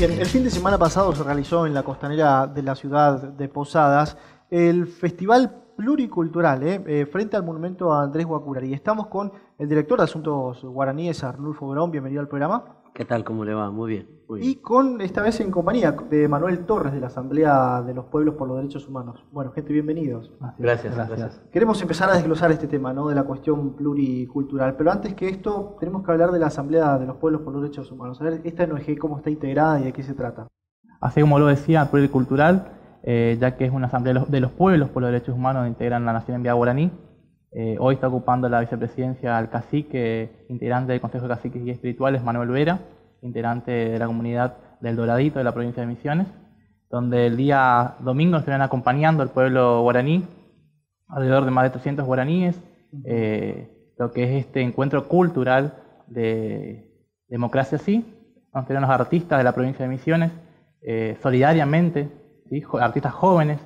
Bien, el fin de semana pasado se realizó en la costanera de la ciudad de Posadas el Festival Pluricultural frente al monumento a Andrés Guacuray. Estamos con el director de Asuntos Guaraníes, Arnulfo Verón. Bienvenido al programa. ¿Qué tal? ¿Cómo le va? Muy bien, muy bien. Y con, esta vez en compañía de Manuel Torres, de la Asamblea de los Pueblos por los Derechos Humanos. Bueno, gente, bienvenidos. Gracias. Queremos empezar a desglosar este tema, ¿no?, de la cuestión pluricultural. Pero antes que esto, tenemos que hablar de la Asamblea de los Pueblos por los Derechos Humanos. A ver, esta ONG, ¿cómo está integrada y de qué se trata? Así como lo decía, pluricultural, ya que es una asamblea de los pueblos por los derechos humanos que integran la nación enviada guaraní. Hoy está ocupando la vicepresidencia el cacique, integrante del Consejo de Caciques y Espirituales, Manuel Vera, integrante de la comunidad del Doradito de la provincia de Misiones, donde el día domingo estarán acompañando al pueblo guaraní, alrededor de más de 300 guaraníes, lo que es este encuentro cultural de Democracia Sí, donde estarán los artistas de la provincia de Misiones, solidariamente, ¿sí?, artistas jóvenes,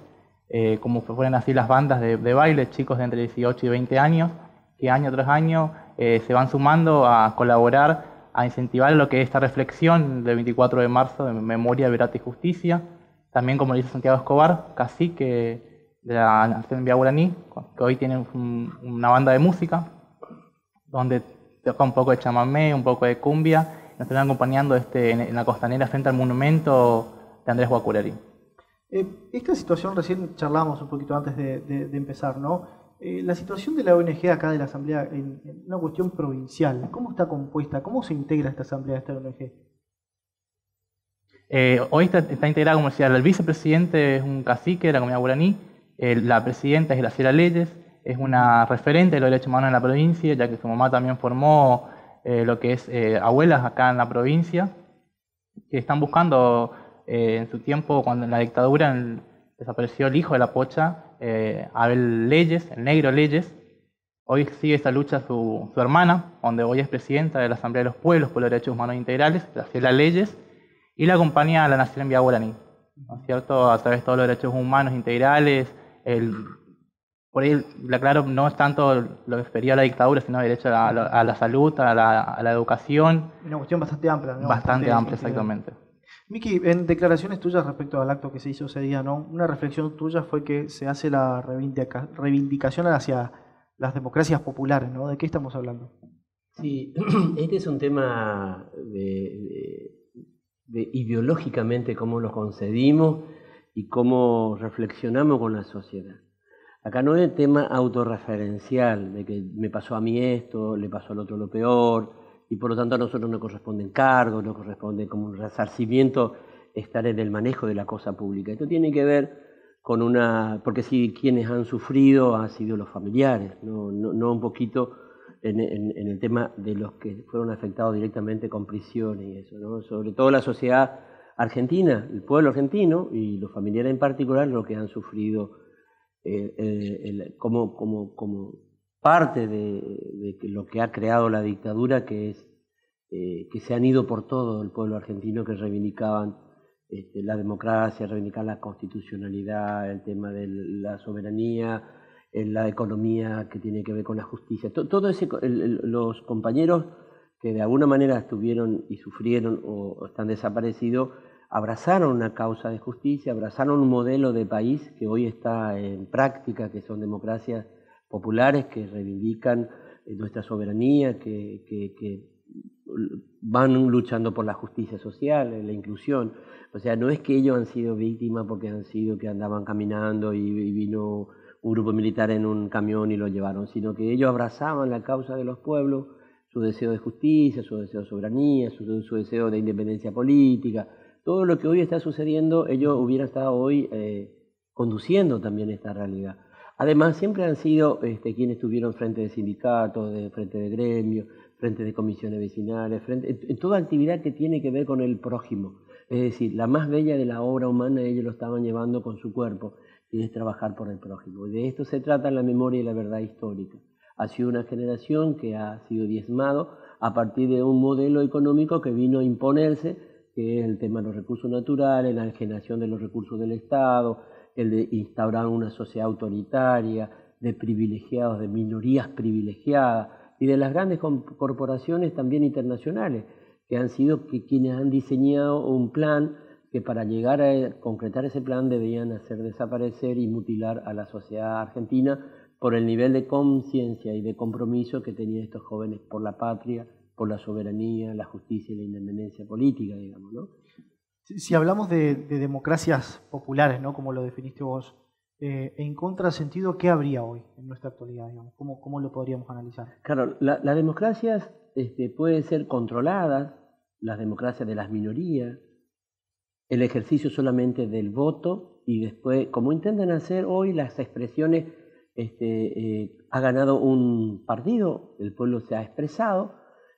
como fueron así las bandas de baile, chicos de entre 18 y 20 años, que año tras año se van sumando a colaborar, a incentivar lo que es esta reflexión del 24 de marzo de Memoria, Verdad y Justicia. También, como lo dice Santiago Escobar, cacique de la nación enviada guaraní, que hoy tiene una banda de música, donde toca un poco de chamamé, un poco de cumbia, nos están acompañando en la costanera frente al monumento de Andrés Guacuray. Esta situación, recién charlábamos un poquito antes de empezar, ¿no? La situación de la ONG acá de la Asamblea en una cuestión provincial, ¿cómo está compuesta? ¿Cómo se integra esta Asamblea, esta ONG? Hoy está integrada, como decía, el vicepresidente es un cacique de la comunidad guaraní, la presidenta es Graciela Leyes, es una referente de los derechos humanos en la provincia, ya que su mamá también formó lo que es abuelas acá en la provincia, que están buscando en su tiempo, cuando en la dictadura desapareció el hijo de la pocha, Abel Leyes, el negro Leyes. Hoy sigue esta lucha su hermana, donde hoy es presidenta de la Asamblea de los Pueblos por los Derechos Humanos Integrales, Graciela Leyes, y la acompaña a la nación enviada guaraní, ¿no es cierto?, a través de todos los derechos humanos integrales. Por ahí, claro, no es tanto lo que refería a la dictadura, sino el derecho a la salud, a la educación. Una cuestión bastante amplia, ¿no? Bastante amplia, exactamente. Miki, en declaraciones tuyas respecto al acto que se hizo ese día, ¿no?, una reflexión tuya fue que se hace la reivindicación hacia las democracias populares, ¿no? ¿De qué estamos hablando? Sí, este es un tema de ideológicamente cómo lo concebimos y cómo reflexionamos con la sociedad. Acá no es tema autorreferencial, de que me pasó a mí esto, le pasó al otro lo peor, y por lo tanto a nosotros no corresponden cargos, no corresponde como un resarcimiento estar en el manejo de la cosa pública. Esto tiene que ver con porque si quienes han sufrido han sido los familiares, no un poquito en el tema de los que fueron afectados directamente con prisión y eso, ¿no? Sobre todo la sociedad argentina, el pueblo argentino y los familiares en particular, lo que han sufrido como parte de lo que ha creado la dictadura, que es que se han ido por todo el pueblo argentino, que reivindicaban la democracia, reivindicaban la constitucionalidad, el tema de la soberanía, la economía que tiene que ver con la justicia. Los compañeros que de alguna manera estuvieron y sufrieron o están desaparecidos, abrazaron una causa de justicia, abrazaron un modelo de país que hoy está en práctica, que son democracias populares que reivindican nuestra soberanía, que van luchando por la justicia social, la inclusión. O sea, no es que ellos han sido víctimas porque que andaban caminando y vino un grupo militar en un camión y lo llevaron, sino que ellos abrazaban la causa de los pueblos, su deseo de justicia, su deseo de soberanía, su deseo de independencia política. Todo lo que hoy está sucediendo, ellos hubieran estado hoy conduciendo también esta realidad. Además, siempre han sido quienes estuvieron frente de sindicatos, frente de gremios, frente de comisiones vecinales, en toda actividad que tiene que ver con el prójimo. Es decir, la más bella de la obra humana ellos lo estaban llevando con su cuerpo, y es trabajar por el prójimo. Y de esto se trata la memoria y la verdad histórica. Ha sido una generación que ha sido diezmado a partir de un modelo económico que vino a imponerse, que es el tema de los recursos naturales, la enajenación de los recursos del Estado, el de instaurar una sociedad autoritaria, de privilegiados, de minorías privilegiadas, y de las grandes corporaciones también internacionales, que han sido quienes han diseñado un plan que para llegar a concretar ese plan debían hacer desaparecer y mutilar a la sociedad argentina por el nivel de conciencia y de compromiso que tenían estos jóvenes por la patria, por la soberanía, la justicia y la independencia política, digamos, ¿no? Si hablamos de democracias populares, ¿no? Como lo definiste vos, en contrasentido, ¿qué habría hoy en nuestra actualidad, digamos? ¿Cómo lo podríamos analizar? Claro, las democracias pueden ser controladas, las democracias de las minorías, el ejercicio solamente del voto y después, como intentan hacer hoy las expresiones, ha ganado un partido, el pueblo se ha expresado,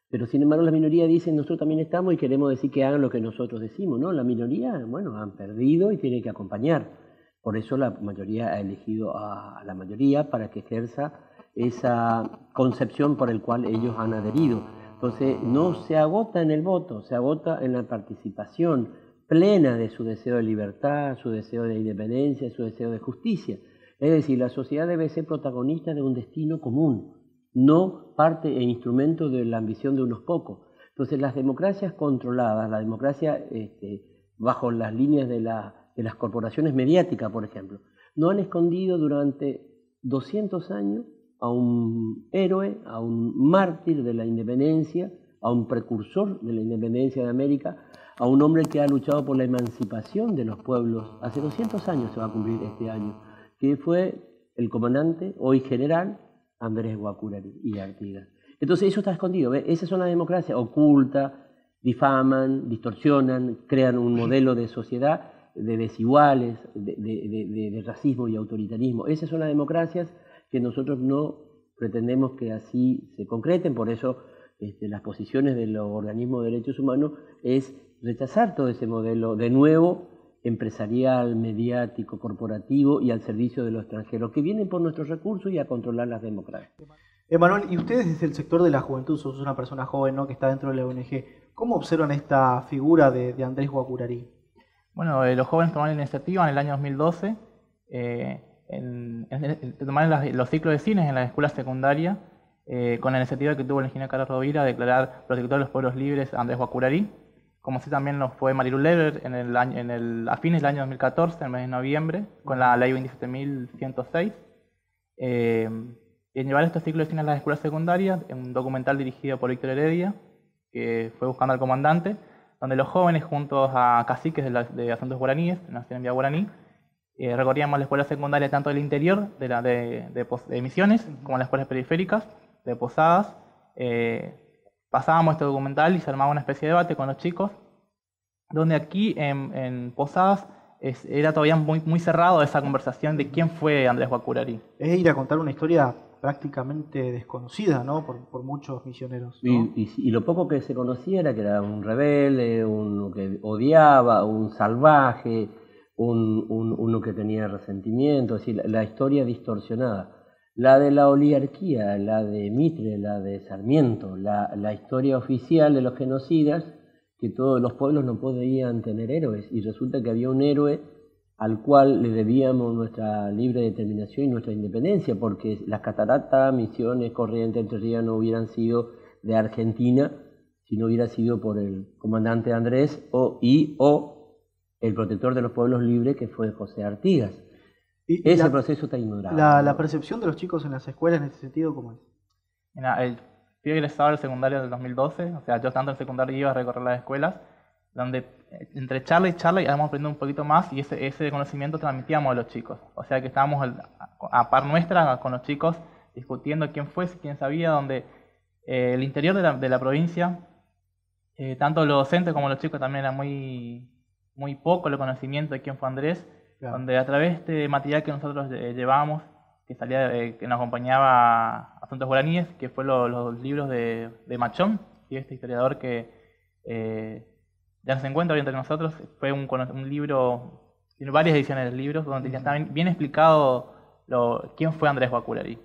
pero sin embargo la minoría dice nosotros también estamos y queremos decir que hagan lo que nosotros decimos, ¿no? La minoría, bueno, han perdido y tiene que acompañar. Por eso la mayoría ha elegido a la mayoría para que ejerza esa concepción por el cual ellos han adherido. Entonces no se agota en el voto, se agota en la participación plena de su deseo de libertad, su deseo de independencia, su deseo de justicia. Es decir, la sociedad debe ser protagonista de un destino común, no parte e instrumento de la ambición de unos pocos. Entonces las democracias controladas, la democracia bajo las líneas de las corporaciones mediáticas, por ejemplo, no han escondido durante 200 años a un héroe, a un mártir de la independencia, a un precursor de la independencia de América, a un hombre que ha luchado por la emancipación de los pueblos. Hace 200 años se va a cumplir este año, que fue el comandante, hoy general, Andrés Guacuray y Artigas. Entonces eso está escondido, ¿ves? Esa es una democracia oculta, difaman, distorsionan, crean un modelo de sociedad de desiguales, de racismo y autoritarismo. Esas son las democracias que nosotros no pretendemos que así se concreten, por eso las posiciones de los organismos de derechos humanos es rechazar todo ese modelo de nuevo empresarial, mediático, corporativo y al servicio de los extranjeros que vienen por nuestros recursos y a controlar las democracias. Emanuel, y ustedes desde el sector de la juventud, sos una persona joven, ¿no?, que está dentro de la ONG, ¿cómo observan esta figura de Andrés Guacuray? Bueno, los jóvenes tomaron la iniciativa en el año 2012 tomar los ciclos de cines en las escuelas secundarias con la iniciativa que tuvo el ingeniero Carlos Rovira de declarar protector de los pueblos libres a Andrés Guacuray, como así también lo fue Marilu Lever a fines del año 2014, en el mes de noviembre, con la ley 27.106. En llevar estos ciclos de cine a las escuelas secundarias, en un documental dirigido por Víctor Heredia, que fue Buscando al Comandante, donde los jóvenes, juntos a caciques de asuntos guaraníes, nación en vía guaraní, recorríamos la escuela secundaria tanto del interior de Misiones como las escuelas periféricas de Posadas. Pasábamos este documental y se armaba una especie de debate con los chicos, donde aquí en Posadas era todavía muy cerrado esa conversación de quién fue Andrés Guacuray. Es ir a contar una historia prácticamente desconocida, ¿no?, por muchos misioneros, ¿no? Y lo poco que se conocía era que era un rebelde, uno que odiaba, un salvaje, uno que tenía resentimiento, es decir, la historia distorsionada. La de la oligarquía, la de Mitre, la de Sarmiento, la historia oficial de los genocidas, que todos los pueblos no podían tener héroes, y resulta que había un héroe al cual le debíamos nuestra libre determinación y nuestra independencia, porque las cataratas, Misiones, Corrientes, Entre Ríos no hubieran sido de Argentina si no hubiera sido por el comandante Andrés o el protector de los pueblos libres, que fue José Artigas. Ese proceso está ignorado. La percepción de los chicos en las escuelas en ese sentido, ¿cómo es? Mira, fui egresado del secundario del 2012, o sea, yo estando en el secundario iba a recorrer las escuelas, donde entre charla y charla íbamos aprendiendo un poquito más y ese conocimiento transmitíamos a los chicos. O sea que estábamos a par nuestra con los chicos discutiendo quién fue, quién sabía, donde el interior de la provincia, tanto los docentes como los chicos también era muy poco el conocimiento de quién fue Andrés, claro. Donde a través de este material que nosotros llevábamos, que nos acompañaba a Asuntos Guaraníes, que fue los libros de Machón, y este historiador que ya no se encuentra hoy entre nosotros, fue un libro, tiene varias ediciones de libros, donde ya está bien explicado quién fue Andrés Guacuray.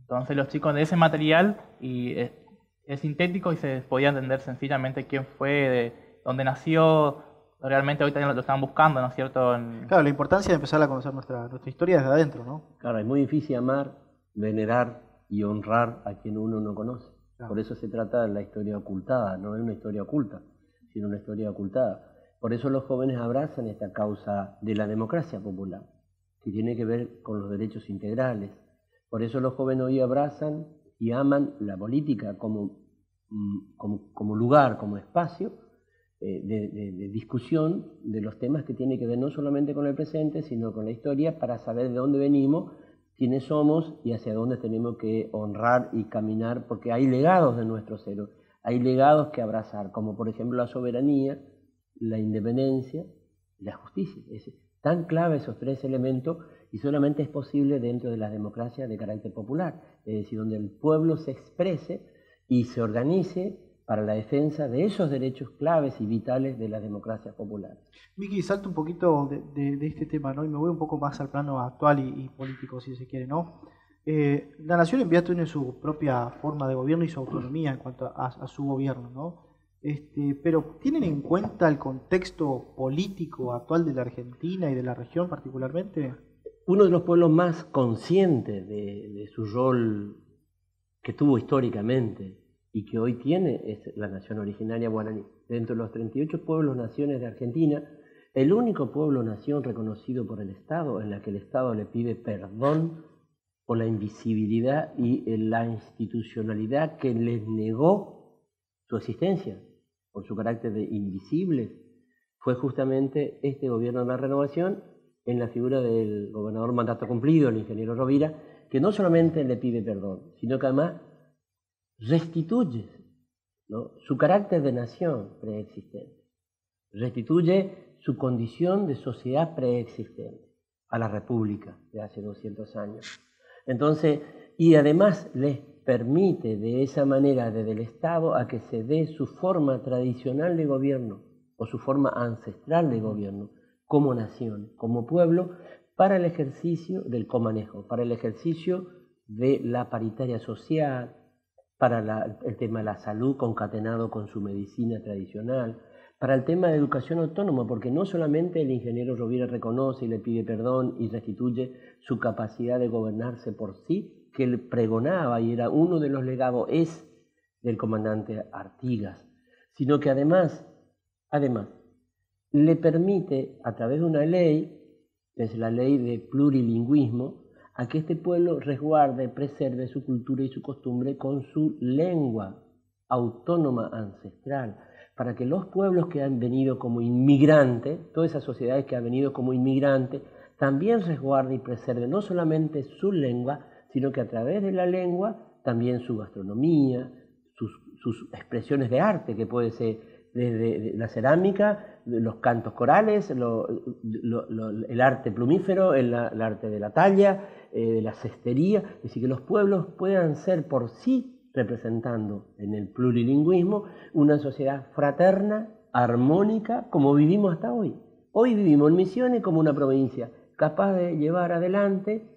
Entonces los chicos de ese material, es sintético y se podía entender sencillamente quién fue, de dónde nació. Realmente hoy también lo están buscando, ¿no es cierto? Claro, la importancia de empezar a conocer nuestra historia desde adentro, ¿no? Claro, es muy difícil amar, venerar y honrar a quien uno no conoce. Por eso se trata de la historia ocultada, no es una historia oculta, sino una historia ocultada. Por eso los jóvenes abrazan esta causa de la democracia popular, que tiene que ver con los derechos integrales. Por eso los jóvenes hoy abrazan y aman la política como lugar, como espacio de discusión de los temas que tienen que ver no solamente con el presente, sino con la historia, para saber de dónde venimos, quiénes somos y hacia dónde tenemos que honrar y caminar, porque hay legados de nuestros héroes, hay legados que abrazar, como por ejemplo la soberanía, la independencia y la justicia. Es tan clave esos tres elementos y solamente es posible dentro de las democracias de carácter popular, es decir, donde el pueblo se exprese y se organice para la defensa de esos derechos claves y vitales de las democracias populares. Miki, salto un poquito de este tema, ¿no? Y me voy un poco más al plano actual y político, si se quiere, ¿no? La nación en realidad tiene su propia forma de gobierno y su autonomía en cuanto a su gobierno, ¿no? Pero ¿tienen en cuenta el contexto político actual de la Argentina y de la región particularmente? Uno de los pueblos más conscientes de su rol que tuvo históricamente y que hoy tiene es la nación originaria guaraní. Dentro de los 38 pueblos-naciones de Argentina, el único pueblo-nación reconocido por el Estado, en la que el Estado le pide perdón por la invisibilidad y la institucionalidad que les negó su existencia, por su carácter de invisibles, fue justamente este gobierno de la renovación, en la figura del gobernador mandato cumplido, el ingeniero Rovira, que no solamente le pide perdón, sino que además restituye, ¿no?, su carácter de nación preexistente, restituye su condición de sociedad preexistente a la República de hace 200 años. Entonces, y además les permite de esa manera desde el Estado a que se dé su forma tradicional de gobierno o su forma ancestral de gobierno como nación, como pueblo, para el ejercicio del comanejo, para el ejercicio de la paritaria social, para el tema de la salud concatenado con su medicina tradicional, para el tema de educación autónoma, porque no solamente el ingeniero Rovira reconoce y le pide perdón y restituye su capacidad de gobernarse por sí, que él pregonaba y era uno de los legados del comandante Artigas, sino que además le permite a través de una ley, que es la ley de plurilingüismo, a que este pueblo resguarde, preserve su cultura y su costumbre con su lengua autónoma ancestral, para que los pueblos que han venido como inmigrantes, todas esas sociedades que han venido como inmigrantes, también resguarde y preserve no solamente su lengua, sino que a través de la lengua también su gastronomía, sus expresiones de arte, que puede ser desde la cerámica, los cantos corales, el arte plumífero, el arte de la talla, de la cestería, es decir, que los pueblos puedan ser por sí, representando en el plurilingüismo, una sociedad fraterna, armónica, como vivimos hasta hoy. Hoy vivimos en Misiones como una provincia capaz de llevar adelante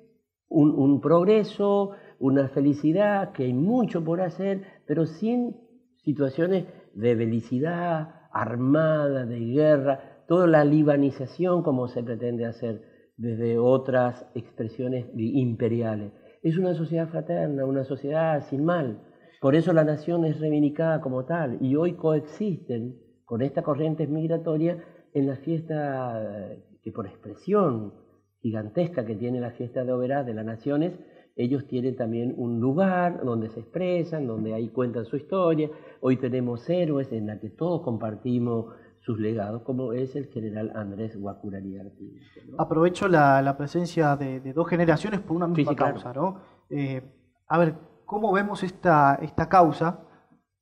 un progreso, una felicidad, que hay mucho por hacer, pero sin situaciones de belicidad armada, de guerra, toda la libanización como se pretende hacer desde otras expresiones imperiales. Es una sociedad fraterna, una sociedad sin mal. Por eso la nación es reivindicada como tal y hoy coexisten con esta corriente migratoria en la fiesta que por expresión gigantesca que tiene la fiesta de Oberá de las Naciones, ellos tienen también un lugar donde se expresan, donde ahí cuentan su historia. Hoy tenemos héroes en la que todos compartimos sus legados, como es el general Andrés Guacurarí Artigas, ¿no? Aprovecho la presencia de dos generaciones por una misma causa, claro. ¿no? A ver, ¿cómo vemos esta causa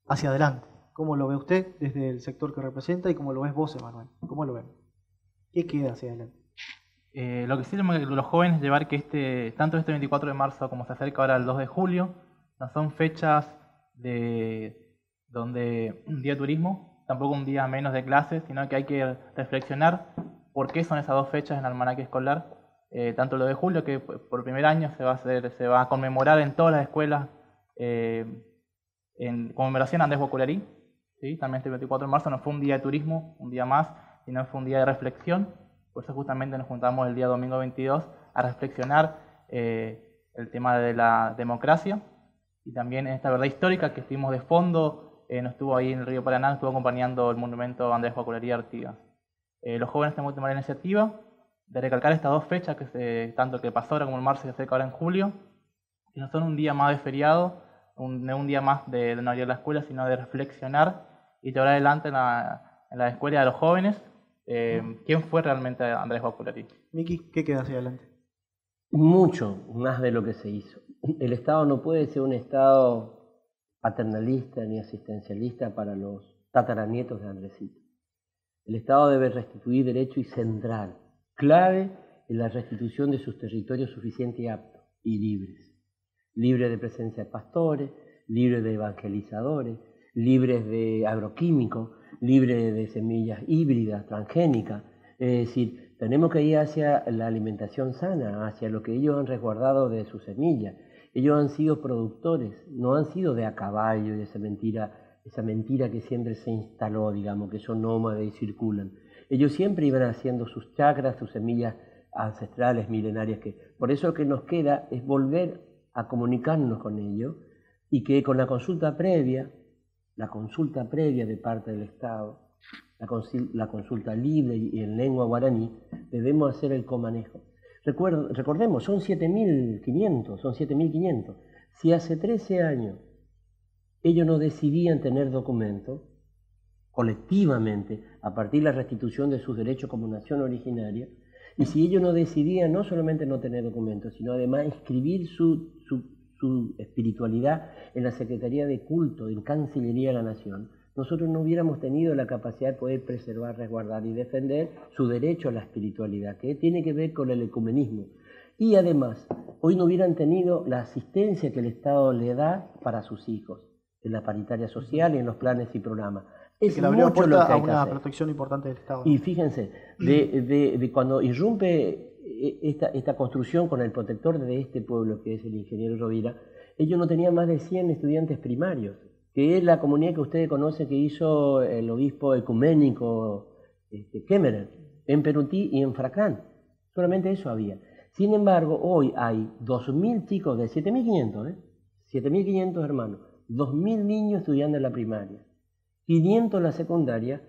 hacia adelante? ¿Cómo lo ve usted desde el sector que representa y cómo lo ves vos, Emanuel? ¿Cómo lo ven? ¿Qué queda hacia adelante? Lo que sí los jóvenes llevar que tanto este 24 de marzo como se acerca ahora el 2 de julio, no son fechas donde un día de turismo, tampoco un día menos de clases, sino que hay que reflexionar por qué son esas dos fechas en el almanaque escolar. Tanto lo de julio, que por primer año se va a conmemorar en todas las escuelas en conmemoración a Andrés Guacurarí, ¿sí? También este 24 de marzo no fue un día de turismo, un día más, sino fue un día de reflexión. Por eso justamente nos juntamos el día domingo 22 a reflexionar el tema de la democracia Y también en esta verdad histórica que estuvimos de fondo, nos estuvo ahí en el río Paraná, estuvo acompañando el monumento Andrés Guacurarí Artigas. Los jóvenes tenemos que tomar la iniciativa de recalcar estas dos fechas, tanto que pasó ahora como en marzo y se acerca ahora en julio, que no son un día más de feriado, no un día más de no ir a la escuela, sino de reflexionar y llevar adelante en la escuela de los jóvenes quién fue realmente Andrés Guacurarí. Miki, ¿qué queda hacia adelante? Mucho más de lo que se hizo. El Estado no puede ser un Estado paternalista ni asistencialista para los tataranietos de Andresito. El Estado debe restituir derecho y central, clave en la restitución de sus territorios suficientes y aptos y libres. Libres de presencia de pastores, libres de evangelizadores, libres de agroquímicos, libres de semillas híbridas, transgénicas. Es decir, tenemos que ir hacia la alimentación sana, hacia lo que ellos han resguardado de sus semillas. Ellos han sido productores, no han sido de a caballo y esa mentira que siempre se instaló, digamos, que son nómades y circulan. Ellos siempre iban haciendo sus chacras, sus semillas ancestrales, milenarias. Por eso lo que nos queda es volver a comunicarnos con ellos y que con la consulta previa de parte del Estado, la consulta libre y en lengua guaraní, debemos hacer el comanejo. Recordemos, son 7.500. Si hace 13 años ellos no decidían tener documentos, colectivamente, a partir de la restitución de sus derechos como nación originaria, y si ellos no decidían no solamente no tener documentos, sino además inscribir su espiritualidad en la Secretaría de Culto, en Cancillería de la Nación, nosotros no hubiéramos tenido la capacidad de poder preservar, resguardar y defender su derecho a la espiritualidad, que tiene que ver con el ecumenismo. Y además, hoy no hubieran tenido la asistencia que el Estado le da para sus hijos, en la paritaria social y en los planes y programas. Es que le abrió puerta a una protección importante del Estado. Y fíjense, de cuando irrumpe esta construcción con el protector de este pueblo, que es el ingeniero Rovira, ellos no tenían más de 100 estudiantes primarios, que es la comunidad que ustedes conocen que hizo el obispo ecuménico Kemmerer, en Perutí y en Fracán. Solamente eso había. Sin embargo, hoy hay 2.000 chicos de 7.500, 7.500 hermanos, 2.000 niños estudiando en la primaria, 500 en la secundaria,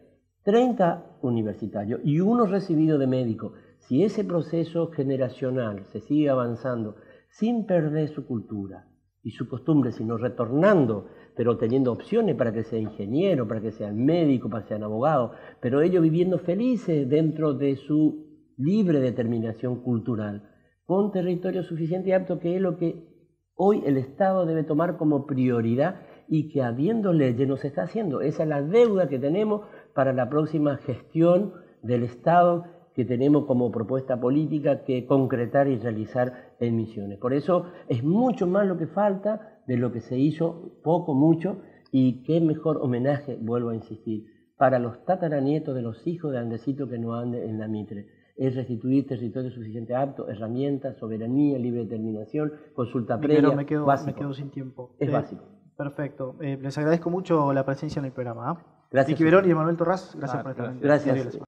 30 universitarios y uno recibido de médico. Si ese proceso generacional se sigue avanzando sin perder su cultura y su costumbre, sino retornando, pero teniendo opciones para que sea ingeniero, para que sean médico, para que sean abogado, pero ellos viviendo felices dentro de su libre determinación cultural, con territorio suficiente y apto, que es lo que hoy el Estado debe tomar como prioridad y que habiendo leyes no se está haciendo. Esa es la deuda que tenemos para la próxima gestión del Estado que tenemos como propuesta política que concretar y realizar en Misiones. Por eso es mucho más lo que falta de lo que se hizo, poco, mucho, y qué mejor homenaje, vuelvo a insistir, para los tataranietos de los hijos de Andresito que no anden en la Mitre. Es restituir territorio suficiente apto, herramientas, soberanía, libre determinación, consulta previa. Me quedo sin tiempo. Es básico. Perfecto. Les agradezco mucho la presencia en el programa. Gracias. Miki Verón y Emanuel Torras, gracias por estar. Gracias.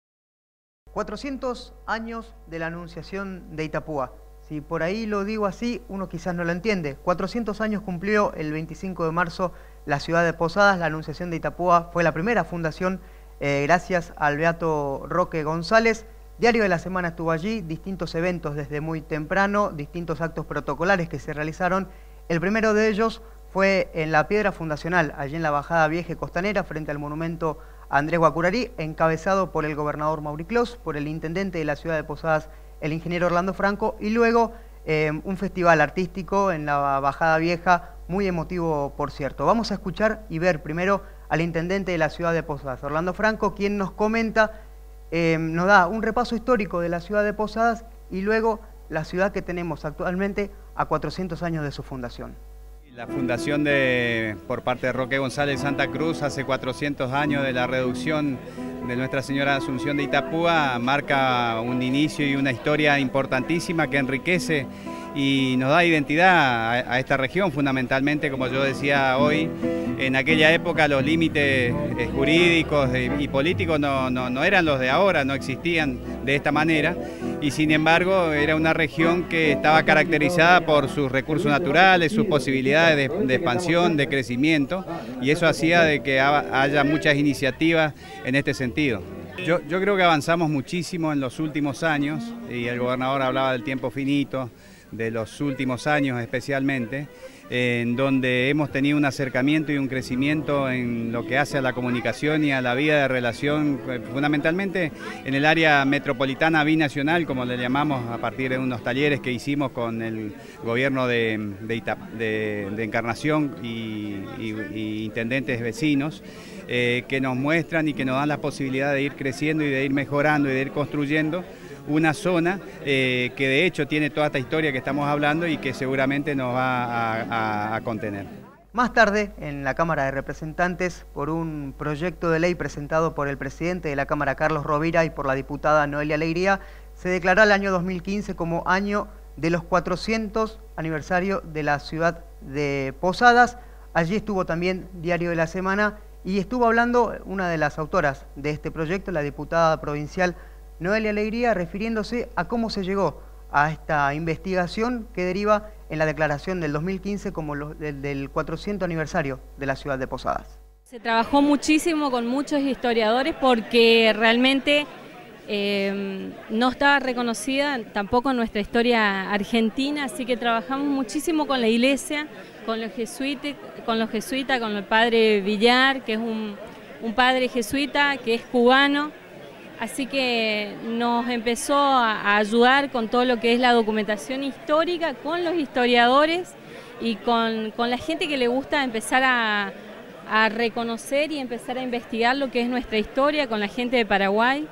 400 años de la Anunciación de Itapúa. Si por ahí lo digo así, uno quizás no lo entiende. 400 años cumplió el 25 de marzo la ciudad de Posadas. La Anunciación de Itapúa fue la primera fundación gracias al beato Roque González. Diario de la Semana estuvo allí, distintos eventos desde muy temprano, distintos actos protocolares que se realizaron. El primero de ellos fue en la piedra fundacional, allí en la Bajada Vieja y Costanera, frente al monumento a Andrés Guacurarí, encabezado por el gobernador Mauri Clos, por el intendente de la ciudad de Posadas, el ingeniero Orlando Franco, y luego un festival artístico en la Bajada Vieja, muy emotivo por cierto. Vamos a escuchar y ver primero al intendente de la ciudad de Posadas, Orlando Franco, quien nos comenta, nos da un repaso histórico de la ciudad de Posadas y luego la ciudad que tenemos actualmente a 400 años de su fundación. La fundación por parte de Roque González Santa Cruz hace 400 años de la reducción de Nuestra Señora Asunción de Itapúa marca un inicio y una historia importantísima que enriquece y nos da identidad a esta región, fundamentalmente, como yo decía hoy, en aquella época los límites jurídicos y políticos no eran los de ahora, no existían de esta manera, y sin embargo era una región que estaba caracterizada por sus recursos naturales, sus posibilidades de expansión, de crecimiento, y eso hacía de que haya muchas iniciativas en este sentido. Yo creo que avanzamos muchísimo en los últimos años, y el gobernador hablaba del tiempo finito, de los últimos años especialmente, en donde hemos tenido un acercamiento y un crecimiento en lo que hace a la comunicación y a la vida de relación, fundamentalmente en el área metropolitana binacional, como le llamamos, a partir de unos talleres que hicimos con el gobierno de Encarnación y intendentes vecinos, que nos muestran y que nos dan la posibilidad de ir creciendo y de ir mejorando y de ir construyendo una zona que de hecho tiene toda esta historia que estamos hablando y que seguramente nos va a contener. Más tarde, en la Cámara de Representantes, por un proyecto de ley presentado por el presidente de la Cámara, Carlos Rovira, y por la diputada Noelia Alegría, se declaró el año 2015 como año de los 400 aniversario de la ciudad de Posadas. Allí estuvo también Diario de la Semana y estuvo hablando una de las autoras de este proyecto, la diputada provincial Noelia Alegría, refiriéndose a cómo se llegó a esta investigación que deriva en la declaración del 2015 como del 400 aniversario de la ciudad de Posadas. Se trabajó muchísimo con muchos historiadores porque realmente no estaba reconocida tampoco en nuestra historia argentina, así que trabajamos muchísimo con la iglesia, con los jesuitas, con el padre Villar, que es un padre jesuita que es cubano. Así que nos empezó a ayudar con todo lo que es la documentación histórica, con los historiadores y con la gente que le gusta empezar a reconocer y empezar a investigar lo que es nuestra historia, con la gente de Paraguay,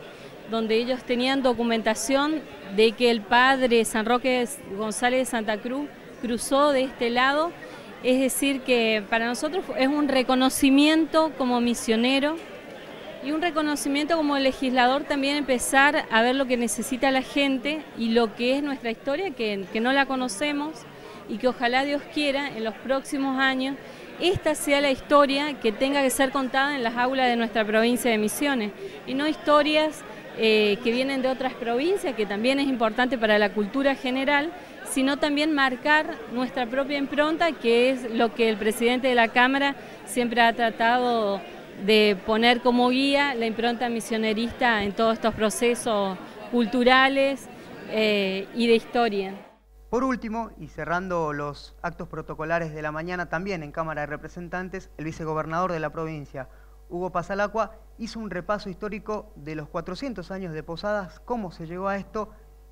donde ellos tenían documentación de que el padre San Roque González de Santa Cruz cruzó de este lado. Es decir, que para nosotros es un reconocimiento como misionero, y un reconocimiento como legislador también empezar a ver lo que necesita la gente y lo que es nuestra historia, que no la conocemos, y que ojalá Dios quiera en los próximos años esta sea la historia que tenga que ser contada en las aulas de nuestra provincia de Misiones, y no historias que vienen de otras provincias, que también es importante para la cultura general, sino también marcar nuestra propia impronta, que es lo que el presidente de la Cámara siempre ha tratado de poner como guía, la impronta misionerista en todos estos procesos culturales y de historia. Por último, y cerrando los actos protocolares de la mañana, también en Cámara de Representantes, el vicegobernador de la provincia, Hugo Pasalacqua, hizo un repaso histórico de los 400 años de Posadas, cómo se llegó a esto,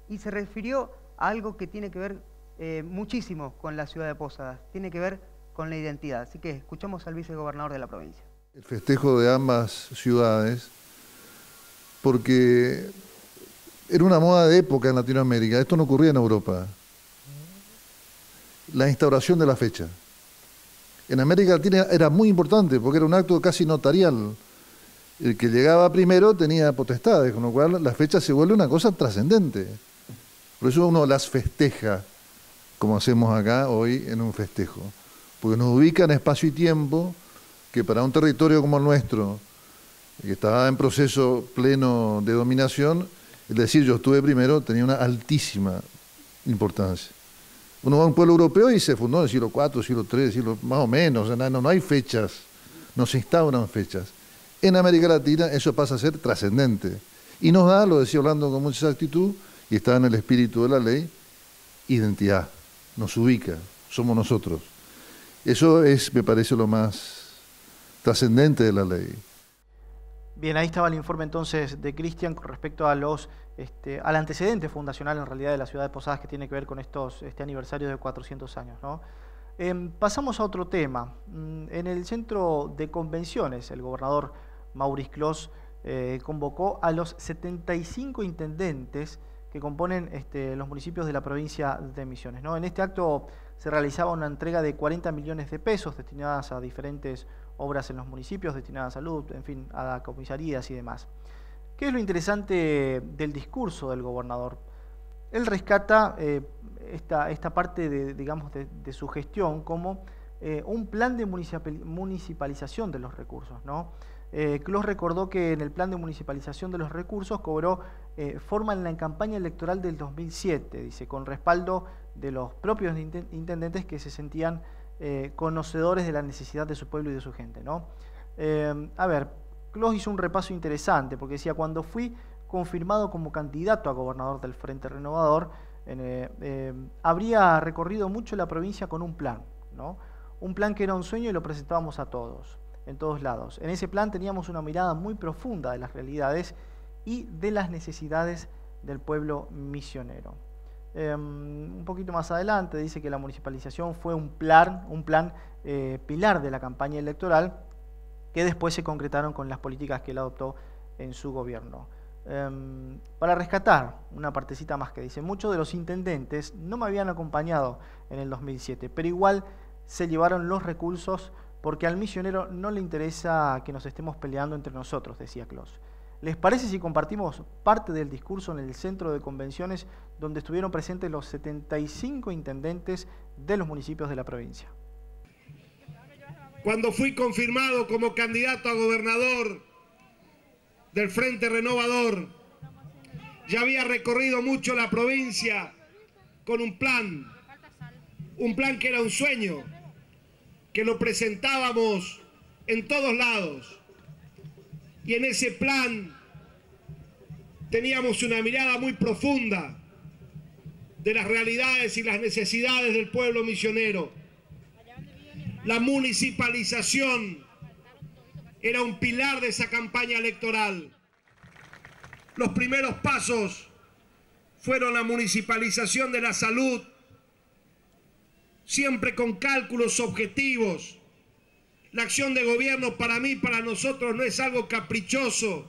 y se refirió a algo que tiene que ver muchísimo con la ciudad de Posadas, tiene que ver con la identidad. Así que escuchamos al vicegobernador de la provincia. El festejo de ambas ciudades, porque era una moda de época en Latinoamérica, esto no ocurría en Europa. La instauración de la fecha. En América Latina era muy importante porque era un acto casi notarial. El que llegaba primero tenía potestades, con lo cual la fecha se vuelve una cosa trascendente. Por eso uno las festeja, como hacemos acá hoy en un festejo, porque nos ubica en espacio y tiempo que para un territorio como el nuestro, que estaba en proceso pleno de dominación, el decir yo estuve primero tenía una altísima importancia. Uno va a un pueblo europeo y se fundó en el siglo IV, siglo III, siglo más o menos, no hay fechas, no se instauran fechas. En América Latina eso pasa a ser trascendente y nos da, lo decía Orlando con mucha exactitud, y está en el espíritu de la ley, identidad, nos ubica, somos nosotros. Eso es, me parece, lo más trascendente de la ley. Bien, ahí estaba el informe entonces de Cristian con respecto a al antecedente fundacional en realidad de la ciudad de Posadas, que tiene que ver con estos aniversarios de 400 años, ¿no? Pasamos a otro tema. En el centro de convenciones, el gobernador Maurice Clos convocó a los 75 intendentes que componen los municipios de la provincia de Misiones, ¿no? En este acto se realizaba una entrega de 40 millones de pesos destinadas a diferentes obras en los municipios, destinadas a salud, en fin, a comisarías y demás. ¿Qué es lo interesante del discurso del gobernador? Él rescata esta parte de su gestión como un plan de municipalización de los recursos, ¿no? Clos recordó que en el plan de municipalización de los recursos cobró forma en la campaña electoral del 2007, dice, con respaldo de los propios intendentes que se sentían conocedores de la necesidad de su pueblo y de su gente, ¿no? A ver, Clos hizo un repaso interesante, porque decía, cuando fui confirmado como candidato a gobernador del Frente Renovador, habría recorrido mucho la provincia con un plan, ¿no? Un plan que era un sueño y lo presentábamos a todos, en todos lados. En ese plan teníamos una mirada muy profunda de las realidades y de las necesidades del pueblo misionero. Un poquito más adelante dice que la municipalización fue un plan pilar de la campaña electoral, que después se concretaron con las políticas que él adoptó en su gobierno. Para rescatar una partecita más que dice, muchos de los intendentes no me habían acompañado en el 2007, pero igual se llevaron los recursos porque al misionero no le interesa que nos estemos peleando entre nosotros, decía Clos. ¿Les parece si compartimos parte del discurso en el centro de convenciones donde estuvieron presentes los 75 intendentes de los municipios de la provincia? Cuando fui confirmado como candidato a gobernador del Frente Renovador, ya había recorrido mucho la provincia con un plan que era un sueño, que lo presentábamos en todos lados. Y en ese plan teníamos una mirada muy profunda de las realidades y las necesidades del pueblo misionero. La municipalización era un pilar de esa campaña electoral. Los primeros pasos fueron la municipalización de la salud, siempre con cálculos objetivos. La acción de gobierno para mí, para nosotros, no es algo caprichoso,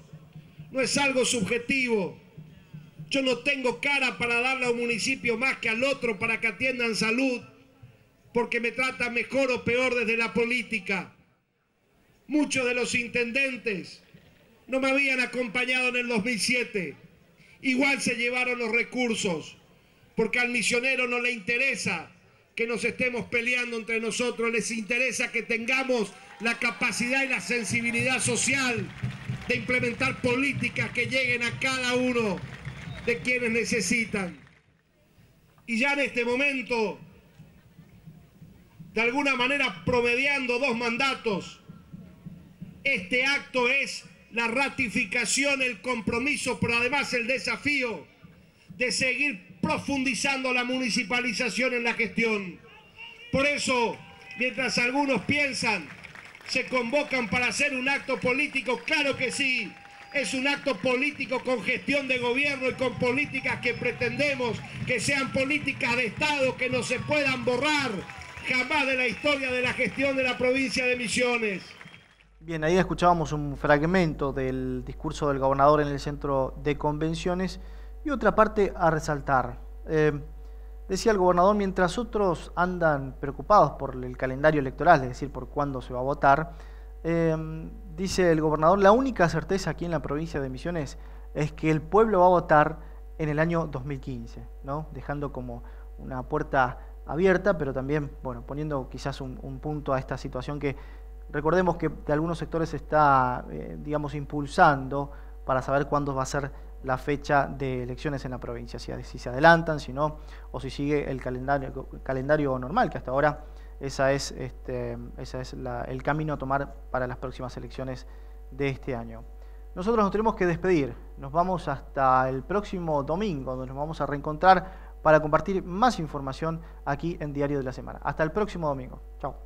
no es algo subjetivo. Yo no tengo cara para darle a un municipio más que al otro para que atiendan salud, porque me tratan mejor o peor desde la política. Muchos de los intendentes no me habían acompañado en el 2007. Igual se llevaron los recursos, porque al misionero no le interesa que nos estemos peleando entre nosotros, les interesa que tengamos la capacidad y la sensibilidad social de implementar políticas que lleguen a cada uno de quienes necesitan. Y ya en este momento, de alguna manera promediando 2 mandatos, este acto es la ratificación, el compromiso, pero además el desafío de seguir profundizando la municipalización en la gestión. Por eso, mientras algunos piensan, se convocan para hacer un acto político, claro que sí, es un acto político con gestión de gobierno y con políticas que pretendemos que sean políticas de Estado, que no se puedan borrar jamás de la historia de la gestión de la provincia de Misiones. Bien, ahí escuchábamos un fragmento del discurso del gobernador en el centro de convenciones y otra parte a resaltar. Decía el gobernador, mientras otros andan preocupados por el calendario electoral, es decir, por cuándo se va a votar, dice el gobernador, la única certeza aquí en la provincia de Misiones es que el pueblo va a votar en el año 2015, ¿no? Dejando como una puerta abierta, pero también, bueno, poniendo quizás un punto a esta situación que recordemos que de algunos sectores se está, digamos, impulsando para saber cuándo va a ser la fecha de elecciones en la provincia, si se adelantan, si no, o si sigue el calendario normal, que hasta ahora esa es el camino a tomar para las próximas elecciones de este año. Nosotros nos tenemos que despedir, nos vamos hasta el próximo domingo, donde nos vamos a reencontrar para compartir más información aquí en Diario de la Semana. Hasta el próximo domingo. Chao.